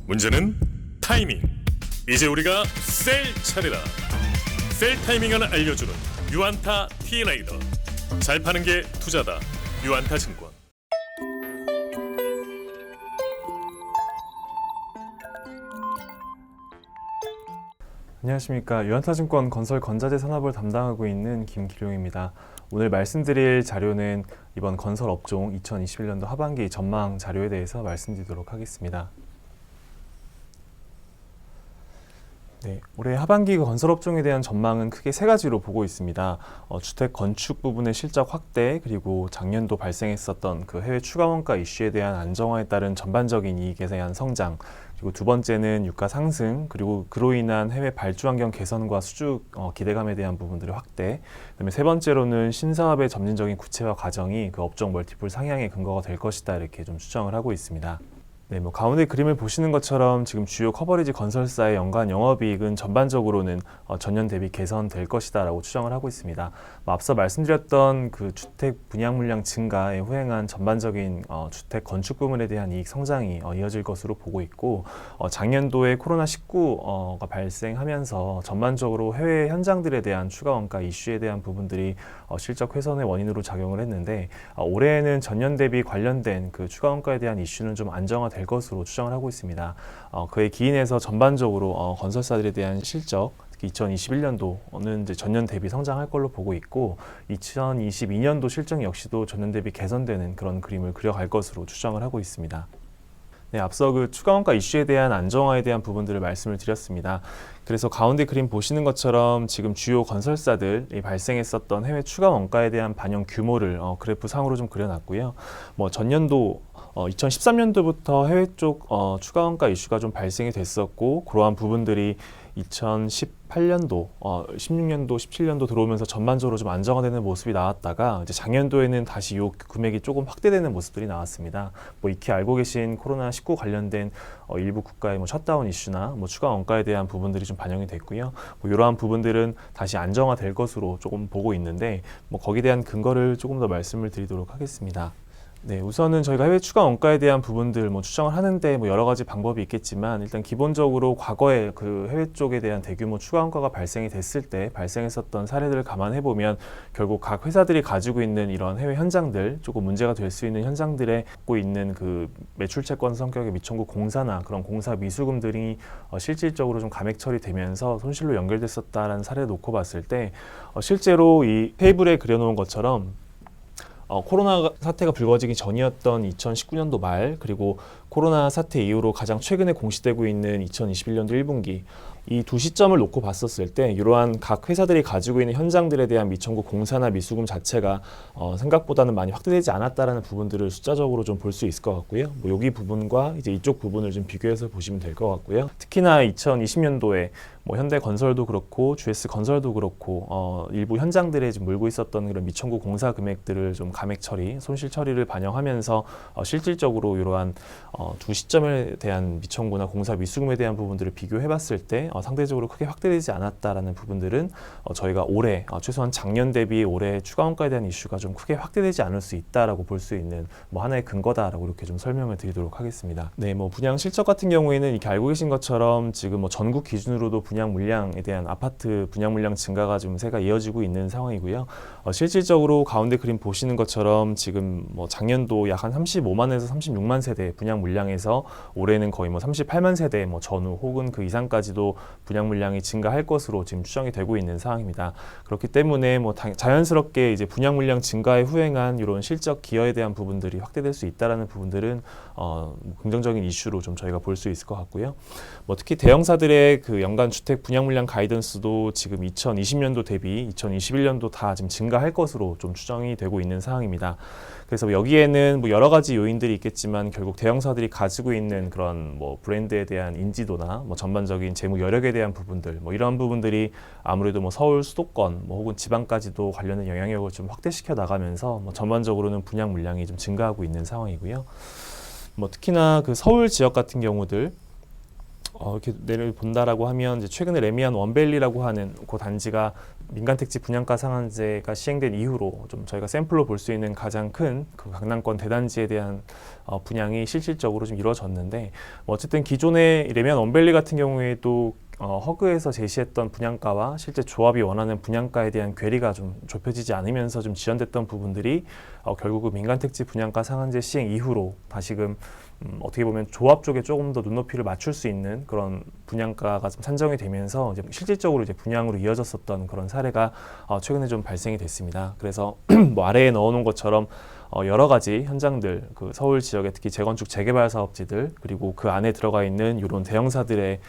문제는 타이밍. 이제 우리가 셀 차례다. 셀 타이밍을 알려주는 유안타 T레이더. 잘 파는 게 투자다. 유안타증권. 안녕하십니까. 유안타증권 건설 건자재 산업을 담당하고 있는 김기룡입니다. 오늘 말씀드릴 자료는 이번 건설 업종 2021년도 하반기 전망 자료에 대해서 말씀드리도록 하겠습니다. 네, 올해 하반기 건설 업종에 대한 전망은 크게 세 가지로 보고 있습니다. 주택 건축 부분의 실적 확대, 그리고 작년도 발생했었던 그 해외 추가 원가 이슈에 대한 안정화에 따른 전반적인 이익에 대한 성장, 그리고 두 번째는 유가 상승, 그리고 그로 인한 해외 발주 환경 개선과 수주 기대감에 대한 부분들의 확대, 그다음에 세 번째로는 신사업의 점진적인 구체화 과정이 그 업종 멀티플 상향의 근거가 될 것이다, 이렇게 좀 추정을 하고 있습니다. 네, 가운데 그림을 보시는 것처럼 지금 주요 커버리지 건설사의 연간 영업이익은 전반적으로는 전년 대비 개선될 것이다라고 추정을 하고 있습니다. 앞서 말씀드렸던 그 주택 분양 물량 증가에 후행한 전반적인 주택 건축 부문에 대한 이익 성장이 이어질 것으로 보고 있고, 작년도에 코로나19가 발생하면서 전반적으로 해외 현장들에 대한 추가 원가 이슈에 대한 부분들이 실적 훼손의 원인으로 작용을 했는데, 올해에는 전년 대비 관련된 그 추가 원가에 대한 이슈는 좀 안정화될 것으로 추정을 하고 있습니다. 그에 기인해서 전반적으로 건설사들에 대한 실적, 특히 2021년도는 이제 전년 대비 성장할 걸로 보고 있고, 2022년도 실적 역시도 전년 대비 개선되는 그런 그림을 그려갈 것으로 추정을 하고 있습니다. 네, 앞서 그 추가 원가 이슈에 대한 안정화에 대한 부분들을 말씀을 드렸습니다. 그래서 가운데 그림 보시는 것처럼 지금 주요 건설사들이 발생했었던 해외 추가 원가에 대한 반영 규모를 그래프 상으로 좀 그려놨고요. 전년도 2013년도부터 해외 쪽 추가 원가 이슈가 좀 발생이 됐었고, 그러한 부분들이 2018년도, 16년도, 17년도 들어오면서 전반적으로 좀 안정화되는 모습이 나왔다가 이제 작년도에는 다시 이 금액이 조금 확대되는 모습들이 나왔습니다. 익히 알고 계신 코로나19 관련된 일부 국가의 셧다운 이슈나 추가 원가에 대한 부분들이 좀 반영이 됐고요. 이러한 부분들은 다시 안정화될 것으로 조금 보고 있는데, 거기에 대한 근거를 조금 더 말씀을 드리도록 하겠습니다. 네, 우선은 저희가 해외 추가 원가에 대한 부분들 추정을 하는데 여러 가지 방법이 있겠지만, 일단 기본적으로 과거에 그 해외 쪽에 대한 대규모 추가 원가가 발생이 됐을 때 발생했었던 사례들을 감안해 보면 결국 각 회사들이 가지고 있는 이런 해외 현장들, 조금 문제가 될 수 있는 현장들에 갖고 있는 그 매출 채권 성격의 미청구 공사나 그런 공사 미수금들이 실질적으로 좀 감액 처리되면서 손실로 연결됐었다라는 사례를 놓고 봤을 때, 실제로 이 테이블에 그려놓은 것처럼 코로나 사태가 불거지기 전이었던 2019년도 말, 그리고 코로나 사태 이후로 가장 최근에 공시되고 있는 2021년도 1분기, 이 두 시점을 놓고 봤었을 때 이러한 각 회사들이 가지고 있는 현장들에 대한 미청구 공사나 미수금 자체가 생각보다는 많이 확대되지 않았다라는 부분들을 숫자적으로 좀 볼 수 있을 것 같고요. 여기 부분과 이제 이쪽 부분을 좀 비교해서 보시면 될 것 같고요. 특히나 2020년도에 현대건설도 그렇고 GS건설도 그렇고 일부 현장들에 지금 물고 있었던 그런 미청구 공사 금액들을 좀 감액 처리, 손실 처리를 반영하면서 실질적으로 이러한 두 시점에 대한 미청구나 공사 미수금에 대한 부분들을 비교해봤을 때 상대적으로 크게 확대되지 않았다라는 부분들은 저희가 올해 최소한 작년 대비 올해 추가 원가에 대한 이슈가 좀 크게 확대되지 않을 수 있다라고 볼 수 있는 하나의 근거다라고 이렇게 좀 설명을 드리도록 하겠습니다. 네, 분양 실적 같은 경우에는 이렇게 알고 계신 것처럼 지금 전국 기준으로도 분양 물량에 대한 아파트 분양 물량 증가가 좀 세가 이어지고 있는 상황이고요. 실질적으로 가운데 그림 보시는 것처럼 지금 작년도 약 한 35만에서 36만 세대 분양 물량에서 올해는 거의 38만 세대 전후 혹은 그 이상까지도 분양 물량이 증가할 것으로 지금 추정이 되고 있는 상황입니다. 그렇기 때문에 자연스럽게 이제 분양 물량 증가에 후행한 이런 실적 기여에 대한 부분들이 확대될 수 있다라는 부분들은 긍정적인 이슈로 좀 저희가 볼 수 있을 것 같고요. 특히 대형사들의 그 연간 주택 분양 물량 가이던스도 지금 2020년도 대비 2021년도 다 지금 증가할 것으로 좀 추정이 되고 있는 상황입니다. 그래서 여기에는 여러 가지 요인들이 있겠지만 결국 대형사들이 가지고 있는 그런 브랜드에 대한 인지도나 전반적인 재무 여력에 대한 부분들 이런 부분들이 아무래도 서울 수도권 혹은 지방까지도 관련된 영향력을 좀 확대시켜 나가면서 전반적으로는 분양 물량이 좀 증가하고 있는 상황이고요. 특히나 그 서울 지역 같은 경우들 이렇게 내려본다라고 하면 이제 최근에 레미안 원밸리라고 하는 그 단지가 민간 택지 분양가 상한제가 시행된 이후로 좀 저희가 샘플로 볼 수 있는 가장 큰 그 강남권 대단지에 대한 분양이 실질적으로 좀 이루어졌는데 어쨌든 기존의 레미안 원밸리 같은 경우에도 허그에서 제시했던 분양가와 실제 조합이 원하는 분양가에 대한 괴리가 좀 좁혀지지 않으면서 좀 지연됐던 부분들이 결국은 민간택지 분양가 상한제 시행 이후로 다시금 어떻게 보면 조합 쪽에 조금 더 눈높이를 맞출 수 있는 그런 분양가가 좀 산정이 되면서 이제 실질적으로 이제 분양으로 이어졌었던 그런 사례가 최근에 좀 발생이 됐습니다. 그래서 뭐 아래에 넣어놓은 것처럼 여러 가지 현장들, 그 서울 지역의 특히 재건축 재개발 사업지들 그리고 그 안에 들어가 있는 이런 대형사들의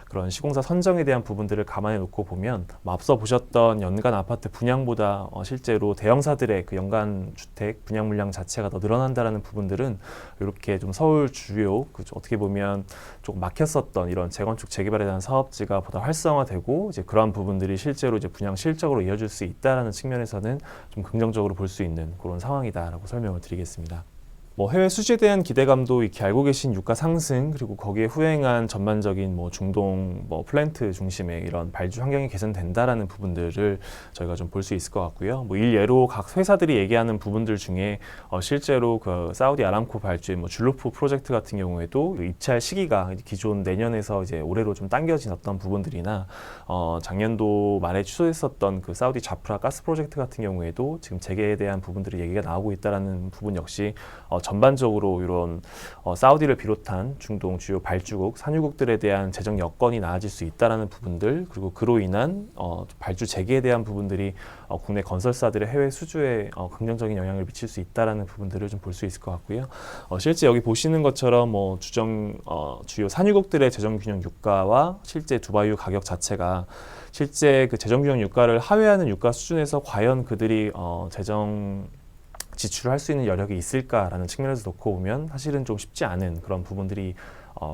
그런 시공사 선정에 대한 부분들을 감안해 놓고 보면 앞서 보셨던 연간 아파트 분양보다 실제로 대형사들의 그 연간 주택 분양 물량 자체가 더 늘어난다라는 부분들은 이렇게 좀 서울 주요 어떻게 보면 조금 막혔었던 이런 재건축 재개발에 대한 사업지가 보다 활성화되고 이제 그러한 부분들이 실제로 이제 분양 실적으로 이어질 수 있다라는 측면에서는 좀 긍정적으로 볼 수 있는 그런 상황이다라고 설명을 드리겠습니다. 뭐 해외 수주에 대한 기대감도 이렇게 알고 계신 유가 상승 그리고 거기에 후행한 전반적인 뭐 중동 뭐 플랜트 중심의 이런 발주 환경이 개선된다라는 부분들을 저희가 좀 볼 수 있을 것 같고요. 뭐 일예로 각 회사들이 얘기하는 부분들 중에 실제로 그 사우디 아람코 발주의 뭐 줄루프 프로젝트 같은 경우에도 입찰 시기가 기존 내년에서 이제 올해로 좀 당겨진 어떤 부분들이나 작년도 말에 취소했었던 그 사우디 자프라 가스 프로젝트 같은 경우에도 지금 재개에 대한 부분들이 얘기가 나오고 있다라는 부분 역시 전반적으로 이런 사우디를 비롯한 중동 주요 발주국, 산유국들에 대한 재정 여건이 나아질 수 있다라는 부분들 그리고 그로 인한 발주 재개에 대한 부분들이 국내 건설사들의 해외 수주에 긍정적인 영향을 미칠 수 있다라는 부분들을 좀 볼 수 있을 것 같고요. 실제 여기 보시는 것처럼 뭐 주요 산유국들의 재정 균형 유가와 실제 두바이유 가격 자체가 실제 그 재정 균형 유가를 하회하는 유가 수준에서 과연 그들이 재정 지출을 할 수 있는 여력이 있을까라는 측면에서 놓고 보면 사실은 좀 쉽지 않은 그런 부분들이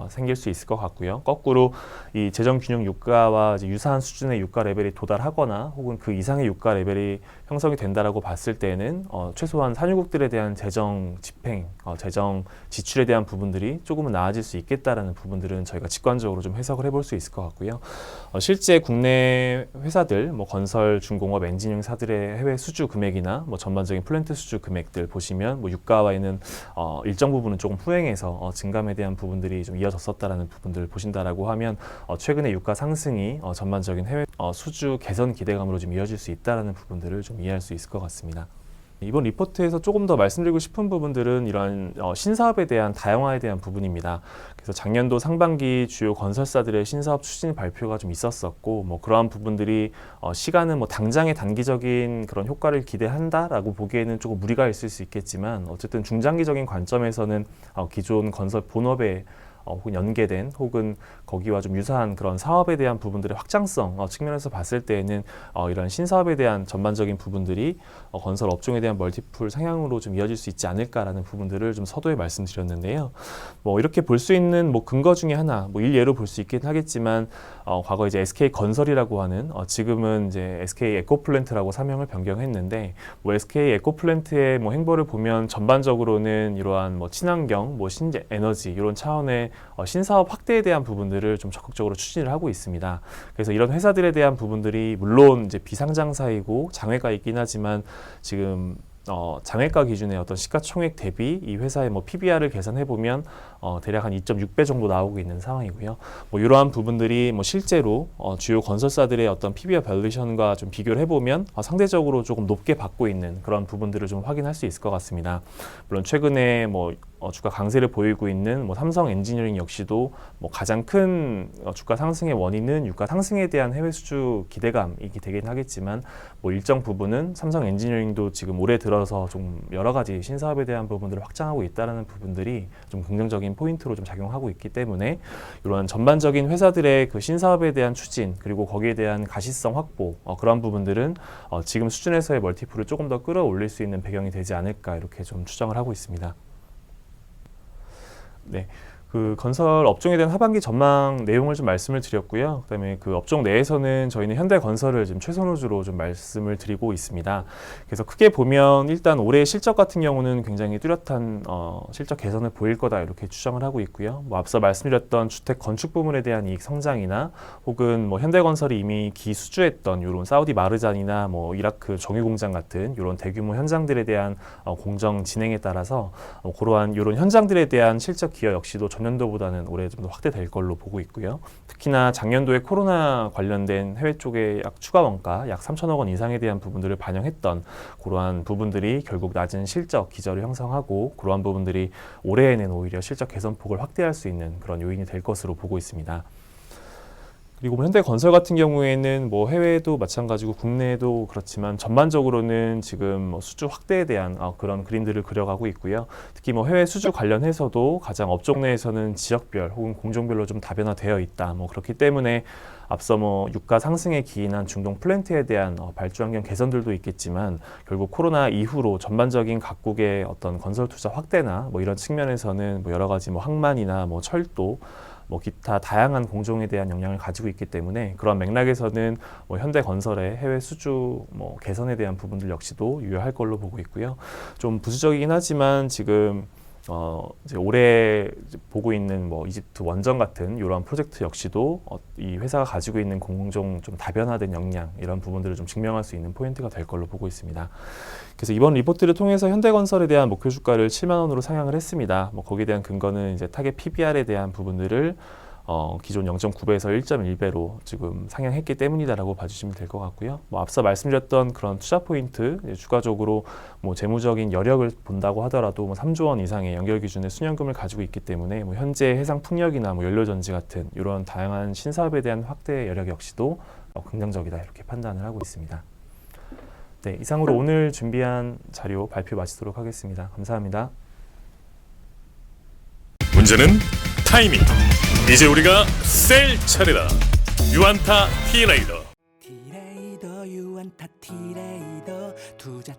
생길 수 있을 것 같고요. 거꾸로 이 재정 균형 유가와 이제 유사한 수준의 유가 레벨이 도달하거나 혹은 그 이상의 유가 레벨이 형성이 된다라고 봤을 때는 최소한 산유국들에 대한 재정 집행, 재정 지출에 대한 부분들이 조금은 나아질 수 있겠다라는 부분들은 저희가 직관적으로 좀 해석을 해볼 수 있을 것 같고요. 실제 국내 회사들, 뭐 건설, 중공업, 엔지니어링사들의 해외 수주 금액이나 뭐 전반적인 플랜트 수주 금액들 보시면 뭐 유가와는 일정 부분은 조금 후행해서 증감에 대한 부분들이 좀 이어졌었다라는 부분들을 보신다라고 하면 최근의 유가 상승이 전반적인 해외 수주 개선 기대감으로 좀 이어질 수 있다라는 부분들을 좀 이해할 수 있을 것 같습니다. 이번 리포트에서 조금 더 말씀드리고 싶은 부분들은 이런 신사업에 대한 다양화에 대한 부분입니다. 그래서 작년도 상반기 주요 건설사들의 신사업 추진 발표가 좀 있었었고 뭐 그러한 부분들이 시간은 뭐 당장의 단기적인 그런 효과를 기대한다라고 보기에는 조금 무리가 있을 수 있겠지만 어쨌든 중장기적인 관점에서는 기존 건설 본업에 혹은 연계된 혹은 거기와 좀 유사한 그런 사업에 대한 부분들의 확장성 측면에서 봤을 때에는 이런 신사업에 대한 전반적인 부분들이 건설 업종에 대한 멀티플 상향으로 좀 이어질 수 있지 않을까라는 부분들을 좀 서두에 말씀드렸는데요. 뭐 이렇게 볼 수 있는 뭐 근거 중에 하나, 뭐 일예로 볼 수 있긴 하겠지만 과거 이제 SK 건설이라고 하는 지금은 이제 SK 에코플랜트라고 사명을 변경했는데 뭐 SK 에코플랜트의 뭐 행보를 보면 전반적으로는 이러한 뭐 친환경, 뭐 신재 에너지 이런 차원의 신사업 확대에 대한 부분들을 좀 적극적으로 추진을 하고 있습니다. 그래서 이런 회사들에 대한 부분들이 물론 이제 비상장사이고 장외가 있긴 하지만 지금 장외가 기준의 어떤 시가총액 대비 이 회사의 뭐 PBR을 계산해 보면 대략 한 2.6배 정도 나오고 있는 상황이고요. 뭐 이러한 부분들이 뭐 실제로 주요 건설사들의 어떤 PBR 밸류에이션과 좀 비교를 해보면 상대적으로 조금 높게 받고 있는 그런 부분들을 좀 확인할 수 있을 것 같습니다. 물론 최근에 뭐 주가 강세를 보이고 있는 뭐 삼성 엔지니어링 역시도 뭐 가장 큰 주가 상승의 원인은 유가 상승에 대한 해외 수주 기대감이 되긴 하겠지만 뭐 일정 부분은 삼성 엔지니어링도 지금 올해 들어서 좀 여러 가지 신사업에 대한 부분들을 확장하고 있다는 부분들이 좀 긍정적인 포인트로 좀 작용하고 있기 때문에 이런 전반적인 회사들의 그 신사업에 대한 추진 그리고 거기에 대한 가시성 확보 그런 부분들은 지금 수준에서의 멀티플을 조금 더 끌어올릴 수 있는 배경이 되지 않을까 이렇게 좀 추정을 하고 있습니다. 네, 그 건설 업종에 대한 하반기 전망 내용을 좀 말씀을 드렸고요. 그다음에 그 업종 내에서는 저희는 현대건설을 지금 최선호주로 좀 말씀을 드리고 있습니다. 그래서 크게 보면 일단 올해 실적 같은 경우는 굉장히 뚜렷한 실적 개선을 보일 거다 이렇게 추정을 하고 있고요. 뭐 앞서 말씀드렸던 주택 건축 부문에 대한 이익 성장이나 혹은 뭐 현대건설이 이미 기수주했던 이런 사우디 마르잔이나 뭐 이라크 정유공장 같은 이런 대규모 현장들에 대한 공정 진행에 따라서 그러한 이런 현장들에 대한 실적 기여 역시도 전년도보다는 올해 좀 더 확대될 걸로 보고 있고요. 특히나 작년도에 코로나 관련된 해외 쪽의 약 추가 원가 약 3천억 원 이상에 대한 부분들을 반영했던 그러한 부분들이 결국 낮은 실적 기저를 형성하고 그러한 부분들이 올해에는 오히려 실적 개선폭을 확대할 수 있는 그런 요인이 될 것으로 보고 있습니다. 그리고 뭐 현대건설 같은 경우에는 뭐 해외도 마찬가지고 국내도 그렇지만 전반적으로는 지금 뭐 수주 확대에 대한 그런 그림들을 그려가고 있고요. 특히 뭐 해외 수주 관련해서도 가장 업종 내에서는 지역별 혹은 공종별로 좀 다변화되어 있다. 뭐 그렇기 때문에 앞서 뭐 유가 상승에 기인한 중동 플랜트에 대한 발주 환경 개선들도 있겠지만 결국 코로나 이후로 전반적인 각국의 어떤 건설 투자 확대나 뭐 이런 측면에서는 뭐 여러 가지 뭐 항만이나 뭐 철도 뭐 기타 다양한 공종에 대한 영향을 가지고 있기 때문에 그런 맥락에서는 뭐 현대건설의 해외 수주 뭐 개선에 대한 부분들 역시도 유효할 걸로 보고 있고요. 좀 부수적이긴 하지만 지금 이제 올해 보고 있는 뭐 이집트 원전 같은 이러한 프로젝트 역시도 이 회사가 가지고 있는 공종 좀 다변화된 역량 이런 부분들을 좀 증명할 수 있는 포인트가 될 걸로 보고 있습니다. 그래서 이번 리포트를 통해서 현대건설에 대한 목표 주가를 7만 원으로 상향을 했습니다. 뭐 거기에 대한 근거는 이제 타겟 PBR에 대한 부분들을 기존 0.9배에서 1.1배로 지금 상향했기 때문이다라고 봐주시면 될 것 같고요. 뭐 앞서 말씀드렸던 그런 투자 포인트, 추가적으로 뭐 재무적인 여력을 본다고 하더라도 뭐 3조 원 이상의 연결 기준의 순연금을 가지고 있기 때문에 뭐 현재 해상 풍력이나 뭐 연료전지 같은 이런 다양한 신사업에 대한 확대 여력 역시도 긍정적이다 이렇게 판단을 하고 있습니다. 네, 이상으로 오늘 준비한 자료 발표 마치도록 하겠습니다. 감사합니다. 문제는 타이밍. 이제 우리가 셀 차례다. 유안타 T레이더. T레이더 유안타 T레이더 투자